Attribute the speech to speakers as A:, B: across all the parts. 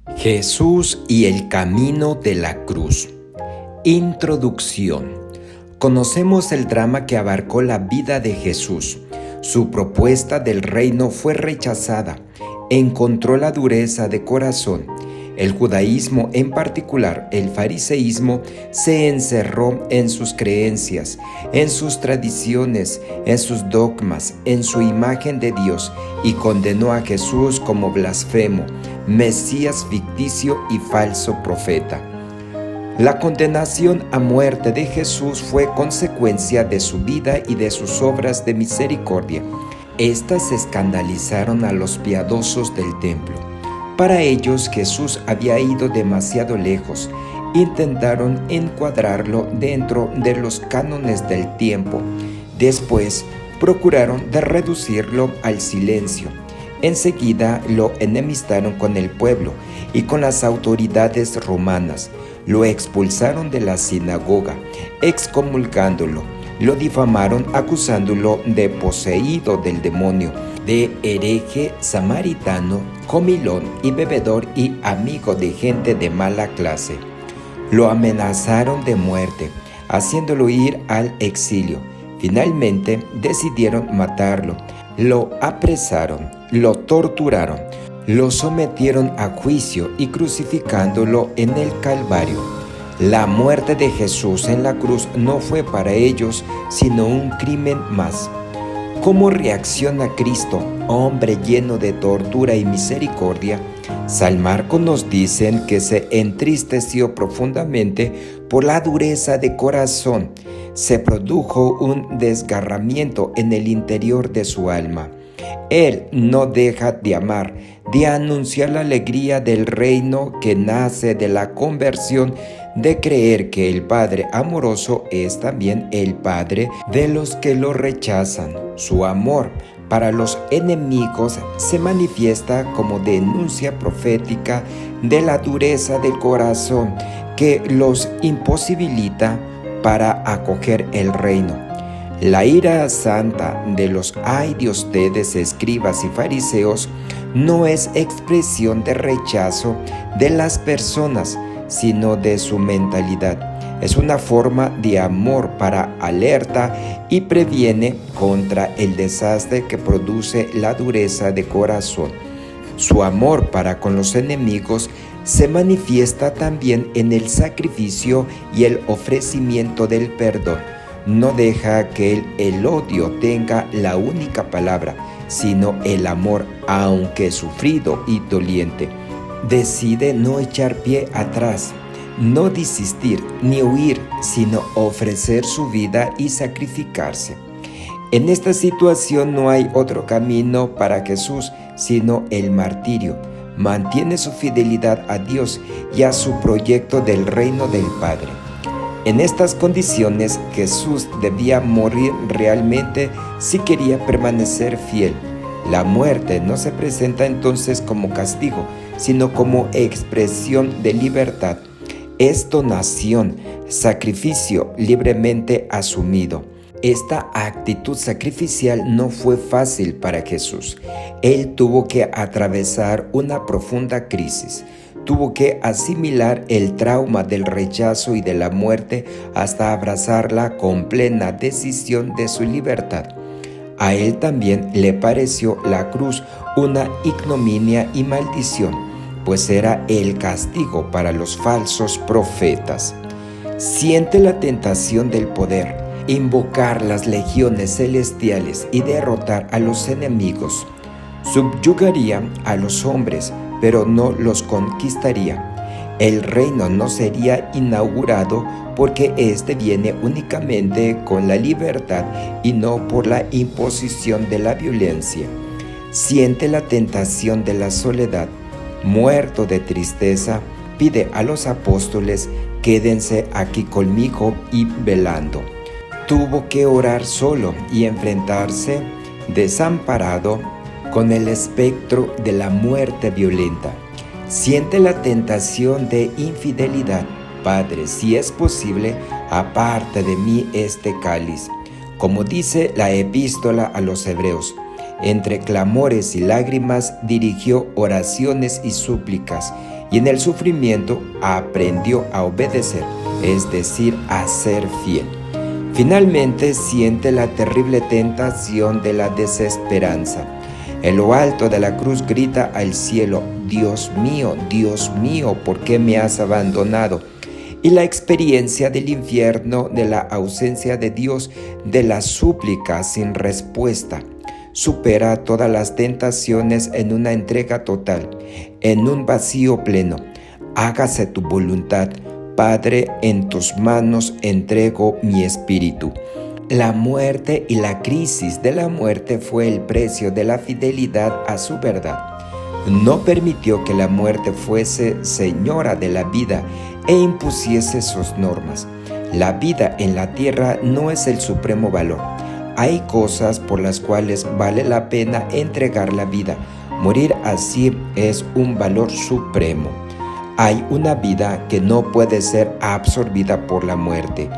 A: Jesús y el camino de la cruz. Introducción. Conocemos el drama que abarcó la vida de Jesús. Su propuesta del reino fue rechazada. Encontró la dureza de corazón. El judaísmo, en particular el fariseísmo, se encerró en sus creencias, en sus tradiciones, en sus dogmas, en su imagen de Dios y condenó a Jesús como blasfemo, Mesías ficticio y falso profeta. La condenación a muerte de Jesús fue consecuencia de su vida y de sus obras de misericordia. Estas escandalizaron a los piadosos del templo. Para ellos Jesús había ido demasiado lejos. Intentaron encuadrarlo dentro de los cánones del tiempo. Después procuraron de reducirlo al silencio. Enseguida lo enemistaron con el pueblo y con las autoridades romanas. Lo expulsaron de la sinagoga, excomulgándolo. Lo difamaron acusándolo de poseído del demonio, de hereje samaritano, comilón y bebedor y amigo de gente de mala clase. Lo amenazaron de muerte, haciéndolo ir al exilio. Finalmente decidieron matarlo. Lo apresaron, lo torturaron, lo sometieron a juicio y crucificándolo en el Calvario. La muerte de Jesús en la cruz no fue para ellos sino un crimen más. ¿Cómo reacciona Cristo, hombre lleno de tortura y misericordia? San Marcos nos dice que se entristeció profundamente por la dureza de corazón. Se produjo un desgarramiento en el interior de su alma. Él no deja de amar, de anunciar la alegría del reino que nace de la conversión, de creer que el Padre amoroso es también el Padre de los que lo rechazan. Su amor para los enemigos se manifiesta como denuncia profética de la dureza del corazón que los imposibilita para acoger el reino. La ira santa de los ay de ustedes, escribas y fariseos, no es expresión de rechazo de las personas, sino de su mentalidad. Es una forma de amor para alerta y previene contra el desastre que produce la dureza de corazón. Su amor para con los enemigos se manifiesta también en el sacrificio y el ofrecimiento del perdón. No deja que el odio tenga la única palabra, sino el amor, aunque sufrido y doliente. Decide no echar pie atrás, no desistir ni huir, sino ofrecer su vida y sacrificarse. En esta situación no hay otro camino para Jesús sino el martirio. Mantiene su fidelidad a Dios y a su proyecto del reino del Padre. En estas condiciones Jesús debía morir realmente si quería permanecer fiel. La muerte no se presenta entonces como castigo, sino como expresión de libertad. Es donación, sacrificio libremente asumido. Esta actitud sacrificial no fue fácil para Jesús. Él tuvo que atravesar una profunda crisis. Tuvo que asimilar el trauma del rechazo y de la muerte hasta abrazarla con plena decisión de su libertad. A él también le pareció la cruz una ignominia y maldición, pues era el castigo para los falsos profetas. Siente la tentación del poder, invocar las legiones celestiales y derrotar a los enemigos. Subyugaría a los hombres, pero no los conquistaría. El reino no sería inaugurado porque éste viene únicamente con la libertad y no por la imposición de la violencia. Siente la tentación de la soledad. Muerto de tristeza, pide a los apóstoles: quédense aquí conmigo y velando. Tuvo que orar solo y enfrentarse desamparado con el espectro de la muerte violenta. Siente la tentación de infidelidad. Padre, si es posible, aparte de mí este cáliz. Como dice la epístola a los Hebreos, entre clamores y lágrimas dirigió oraciones y súplicas, y en el sufrimiento aprendió a obedecer, es decir, a ser fiel. Finalmente siente la terrible tentación de la desesperanza. En lo alto de la cruz grita al cielo: Dios mío, ¿por qué me has abandonado? Y la experiencia del infierno, de la ausencia de Dios, de la súplica sin respuesta, supera todas las tentaciones en una entrega total, en un vacío pleno. Hágase tu voluntad, Padre, en tus manos entrego mi espíritu. La muerte y la crisis de la muerte fue el precio de la fidelidad a su verdad. No permitió que la muerte fuese señora de la vida e impusiese sus normas. La vida en la tierra no es el supremo valor. Hay cosas por las cuales vale la pena entregar la vida. Morir así es un valor supremo. Hay una vida que no puede ser absorbida por la muerte,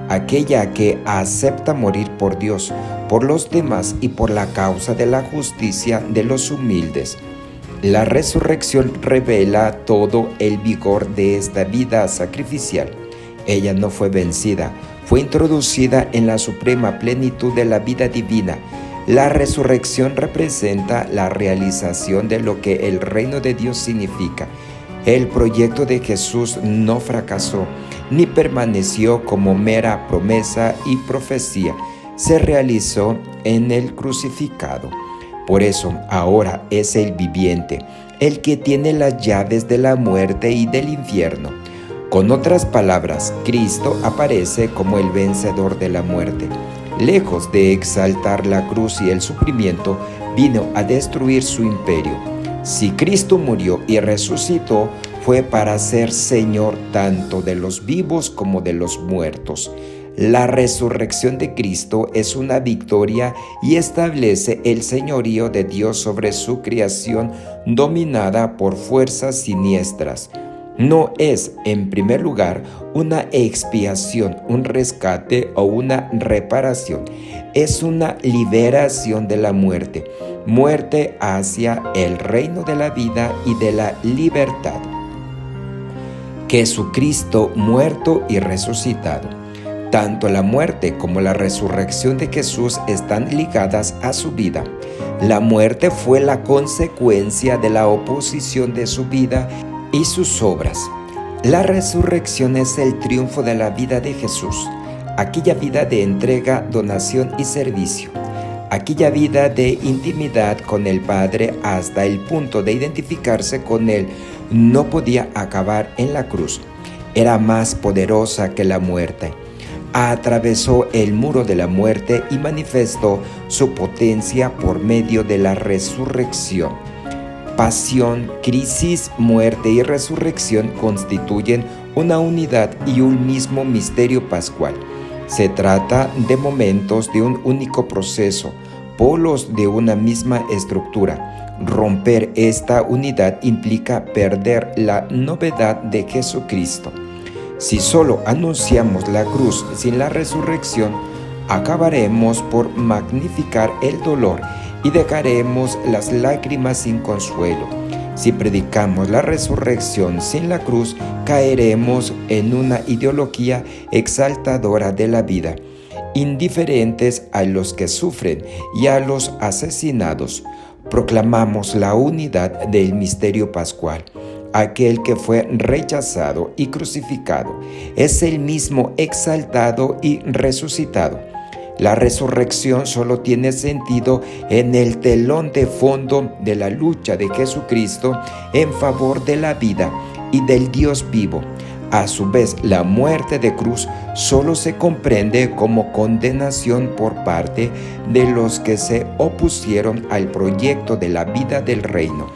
A: aquella que acepta morir por Dios, por los demás y por la causa de la justicia de los humildes. La resurrección revela todo el vigor de esta vida sacrificial. Ella no fue vencida, fue introducida en la suprema plenitud de la vida divina. La resurrección representa la realización de lo que el reino de Dios significa. El proyecto de Jesús no fracasó, ni permaneció como mera promesa y profecía. Se realizó en el crucificado. Por eso ahora es el viviente, el que tiene las llaves de la muerte y del infierno. Con otras palabras, Cristo aparece como el vencedor de la muerte. Lejos de exaltar la cruz y el sufrimiento, vino a destruir su imperio. Si Cristo murió y resucitó, fue para ser Señor tanto de los vivos como de los muertos. La resurrección de Cristo es una victoria y establece el señorío de Dios sobre su creación dominada por fuerzas siniestras. No es, en primer lugar, una expiación, un rescate o una reparación. Es una liberación de la muerte, muerte hacia el reino de la vida y de la libertad. Jesucristo muerto y resucitado. Tanto la muerte como la resurrección de Jesús están ligadas a su vida. La muerte fue la consecuencia de la oposición de su vida y sus obras. La resurrección es el triunfo de la vida de Jesús, aquella vida de entrega, donación y servicio, aquella vida de intimidad con el Padre hasta el punto de identificarse con Él. No podía acabar en la cruz. Era más poderosa que la muerte. Atravesó el muro de la muerte y manifestó su potencia por medio de la resurrección. Pasión, crisis, muerte y resurrección constituyen una unidad y un mismo misterio pascual. Se trata de momentos de un único proceso, polos de una misma estructura. Romper esta unidad implica perder la novedad de Jesucristo. Si solo anunciamos la cruz sin la resurrección, acabaremos por magnificar el dolor y dejaremos las lágrimas sin consuelo. Si predicamos la resurrección sin la cruz, caeremos en una ideología exaltadora de la vida, indiferentes a los que sufren y a los asesinados. Proclamamos la unidad del misterio pascual. Aquel que fue rechazado y crucificado es el mismo exaltado y resucitado. La resurrección solo tiene sentido en el telón de fondo de la lucha de Jesucristo en favor de la vida y del Dios vivo. A su vez, la muerte de cruz solo se comprende como condenación por parte de los que se opusieron al proyecto de la vida del reino.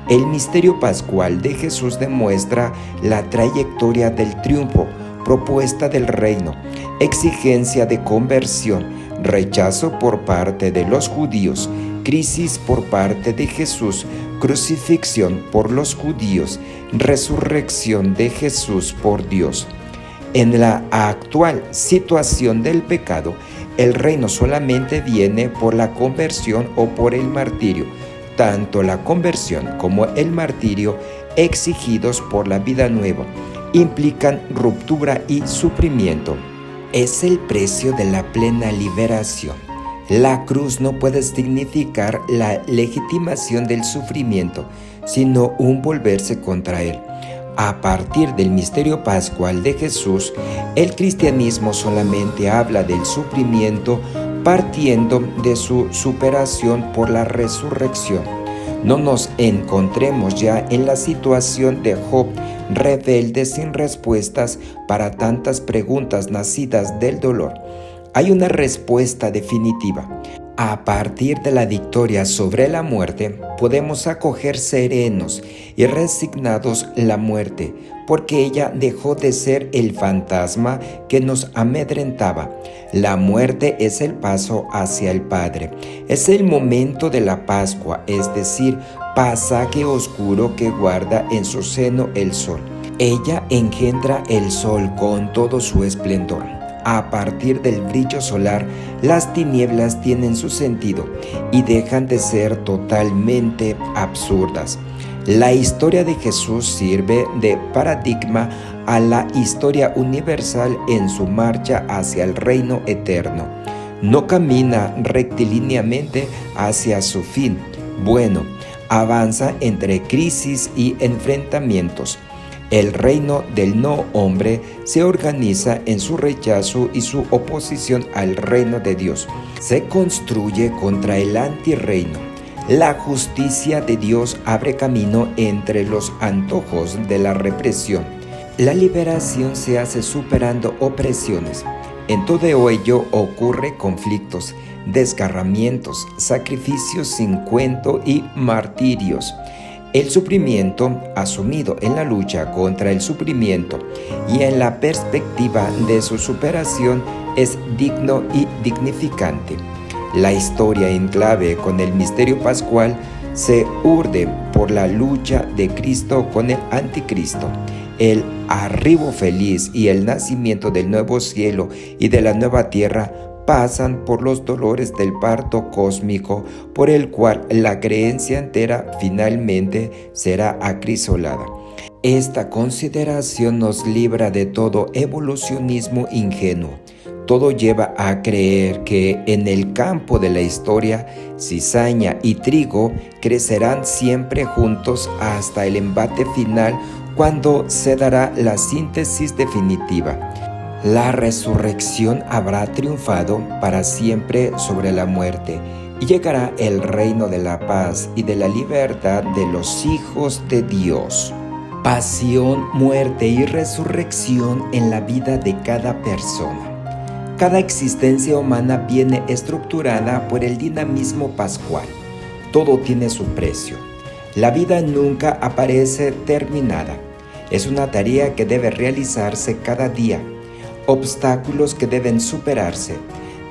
A: El misterio pascual de Jesús demuestra la trayectoria del triunfo, propuesta del reino, exigencia de conversión, rechazo por parte de los judíos, crisis por parte de Jesús, crucifixión por los judíos, resurrección de Jesús por Dios. En la actual situación del pecado, el reino solamente viene por la conversión o por el martirio. Tanto la conversión como el martirio exigidos por la vida nueva, implican ruptura y sufrimiento. Es el precio de la plena liberación. La cruz no puede significar la legitimación del sufrimiento, sino un volverse contra él. A partir del misterio pascual de Jesús, el cristianismo solamente habla del sufrimiento partiendo de su superación por la resurrección. No nos encontremos ya en la situación de Job, rebelde sin respuestas para tantas preguntas nacidas del dolor. Hay una respuesta definitiva. A partir de la victoria sobre la muerte, podemos acoger serenos y resignados la muerte, porque ella dejó de ser el fantasma que nos amedrentaba. La muerte es el paso hacia el Padre. Es el momento de la Pascua, es decir, pasaje oscuro que guarda en su seno el sol. Ella engendra el sol con todo su esplendor. A partir del brillo solar, las tinieblas tienen su sentido y dejan de ser totalmente absurdas. La historia de Jesús sirve de paradigma a la historia universal en su marcha hacia el reino eterno. No camina rectilíneamente hacia su fin. Bueno, avanza entre crisis y enfrentamientos. El reino del no hombre se organiza en su rechazo y su oposición al reino de Dios. Se construye contra el antirreino. La justicia de Dios abre camino entre los antojos de la represión. La liberación se hace superando opresiones. En todo ello ocurre conflictos, desgarramientos, sacrificios sin cuento y martirios. El sufrimiento, asumido en la lucha contra el sufrimiento y en la perspectiva de su superación, es digno y dignificante. La historia en clave con el misterio pascual se urde por la lucha de Cristo con el anticristo. El arribo feliz y el nacimiento del nuevo cielo y de la nueva tierra pasan por los dolores del parto cósmico por el cual la creencia entera finalmente será acrisolada. Esta consideración nos libra de todo evolucionismo ingenuo. Todo lleva a creer que en el campo de la historia, cizaña y trigo crecerán siempre juntos hasta el embate final, cuando se dará la síntesis definitiva. La resurrección habrá triunfado para siempre sobre la muerte y llegará el reino de la paz y de la libertad de los hijos de Dios. Pasión, muerte y resurrección en la vida de cada persona. Cada existencia humana viene estructurada por el dinamismo pascual. Todo tiene su precio. La vida nunca aparece terminada. Es una tarea que debe realizarse cada día. Obstáculos que deben superarse,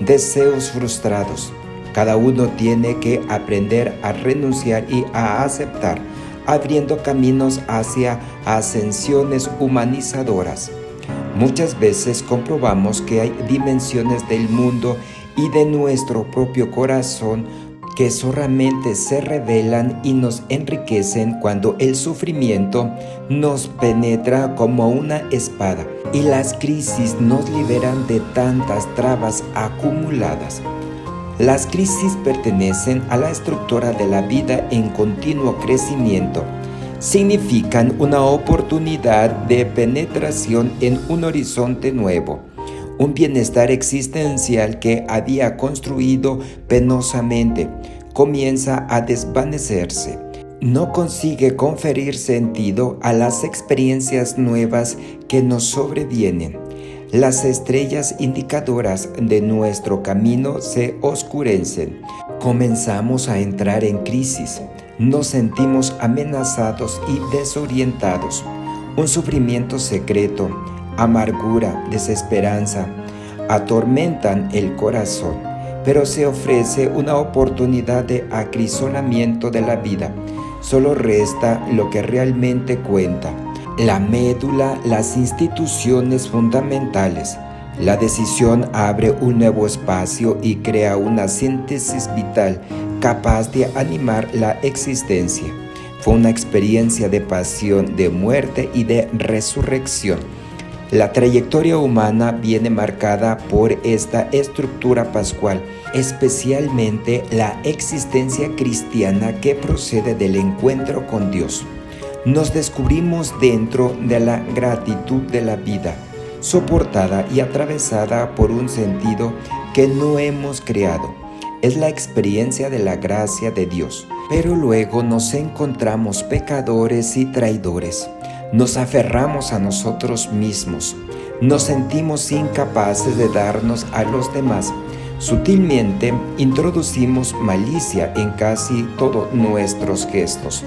A: deseos frustrados. Cada uno tiene que aprender a renunciar y a aceptar, abriendo caminos hacia ascensiones humanizadoras. Muchas veces comprobamos que hay dimensiones del mundo y de nuestro propio corazón que solamente se revelan y nos enriquecen cuando el sufrimiento nos penetra como una espada y las crisis nos liberan de tantas trabas acumuladas. Las crisis pertenecen a la estructura de la vida en continuo crecimiento. Significan una oportunidad de penetración en un horizonte nuevo. Un bienestar existencial que había construido penosamente comienza a desvanecerse. No consigue conferir sentido a las experiencias nuevas que nos sobrevienen. Las estrellas indicadoras de nuestro camino se oscurecen. Comenzamos a entrar en crisis. Nos sentimos amenazados y desorientados. Un sufrimiento secreto, amargura, desesperanza, atormentan el corazón, pero se ofrece una oportunidad de acrisolamiento de la vida. Solo resta lo que realmente cuenta: la médula, las instituciones fundamentales. La decisión abre un nuevo espacio y crea una síntesis vital capaz de animar la existencia. Fue una experiencia de pasión, de muerte y de resurrección. La trayectoria humana viene marcada por esta estructura pascual, especialmente la existencia cristiana que procede del encuentro con Dios. Nos descubrimos dentro de la gratitud de la vida, soportada y atravesada por un sentido que no hemos creado. Es la experiencia de la gracia de Dios. Pero luego nos encontramos pecadores y traidores. Nos aferramos a nosotros mismos. Nos sentimos incapaces de darnos a los demás. Sutilmente introducimos malicia en casi todos nuestros gestos.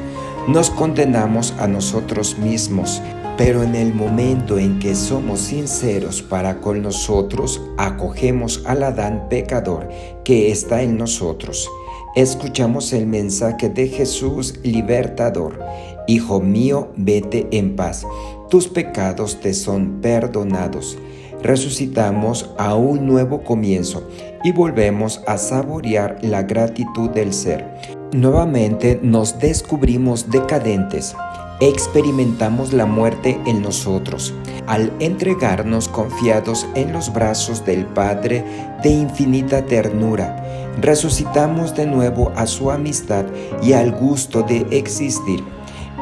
A: Nos condenamos a nosotros mismos, pero en el momento en que somos sinceros para con nosotros, acogemos al Adán pecador que está en nosotros. Escuchamos el mensaje de Jesús libertador. Hijo mío, vete en paz. Tus pecados te son perdonados. Resucitamos a un nuevo comienzo y volvemos a saborear la gratitud del ser. Nuevamente nos descubrimos decadentes. Experimentamos la muerte en nosotros, al entregarnos confiados en los brazos del Padre de infinita ternura. Resucitamos de nuevo a su amistad y al gusto de existir.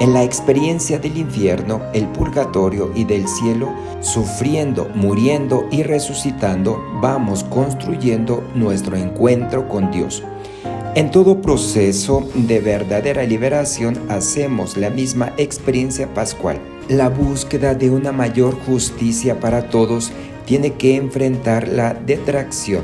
A: En la experiencia del infierno, el purgatorio y del cielo, sufriendo, muriendo y resucitando, vamos construyendo nuestro encuentro con Dios. En todo proceso de verdadera liberación hacemos la misma experiencia pascual. La búsqueda de una mayor justicia para todos tiene que enfrentar la detracción,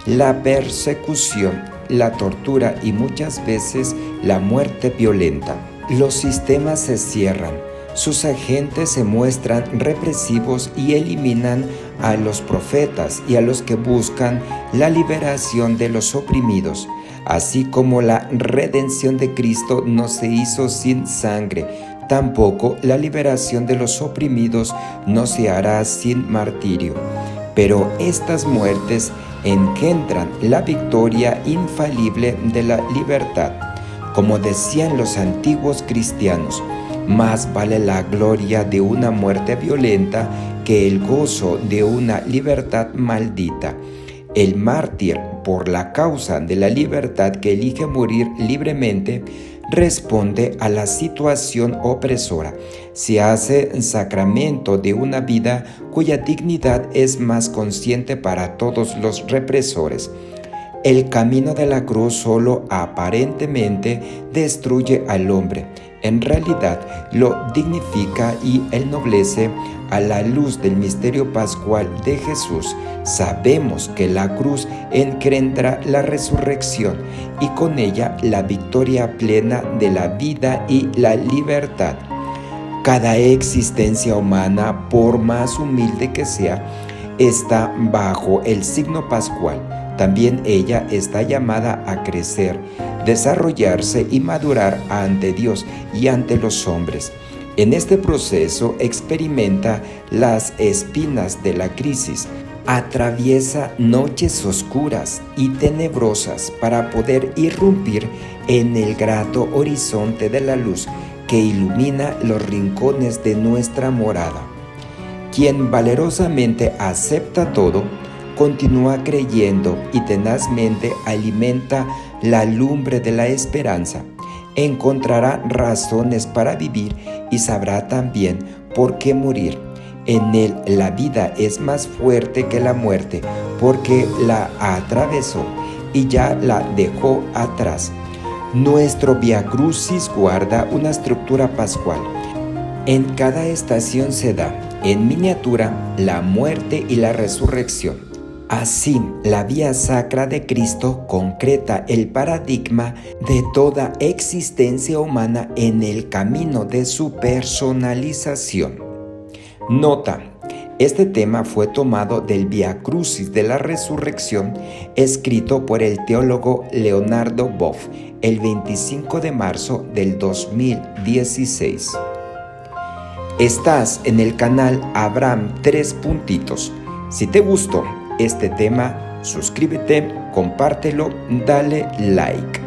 A: la persecución, la tortura y muchas veces la muerte violenta. Los sistemas se cierran, sus agentes se muestran represivos y eliminan a los profetas y a los que buscan la liberación de los oprimidos. Así como la redención de Cristo no se hizo sin sangre, tampoco la liberación de los oprimidos no se hará sin martirio. Pero estas muertes engendran la victoria infalible de la libertad. Como decían los antiguos cristianos, más vale la gloria de una muerte violenta que el gozo de una libertad maldita. El mártir, por la causa de la libertad que elige morir libremente, responde a la situación opresora. Se hace sacramento de una vida cuya dignidad es más consciente para todos los represores. El camino de la cruz solo aparentemente destruye al hombre. En realidad lo dignifica y ennoblece. A la luz del misterio pascual de Jesús, sabemos que la cruz engendra la resurrección y con ella la victoria plena de la vida y la libertad. Cada existencia humana, por más humilde que sea, está bajo el signo pascual. También ella está llamada a crecer, desarrollarse y madurar ante Dios y ante los hombres. En este proceso experimenta las espinas de la crisis, atraviesa noches oscuras y tenebrosas para poder irrumpir en el grato horizonte de la luz que ilumina los rincones de nuestra morada. Quien valerosamente acepta todo, continúa creyendo y tenazmente alimenta la lumbre de la esperanza. Encontrará razones para vivir y sabrá también por qué morir. En él la vida es más fuerte que la muerte, porque la atravesó y ya la dejó atrás. Nuestro Vía Crucis guarda una estructura pascual. En cada estación se da, en miniatura, la muerte y la resurrección. Así, la vía sacra de Cristo concreta el paradigma de toda existencia humana en el camino de su personalización. Nota: este tema fue tomado del Vía Crucis de la Resurrección, escrito por el teólogo Leonardo Boff el 25 de marzo del 2016. Estás en el canal Abraham 3 Puntitos. Si te gustó este tema, suscríbete, compártelo, dale like.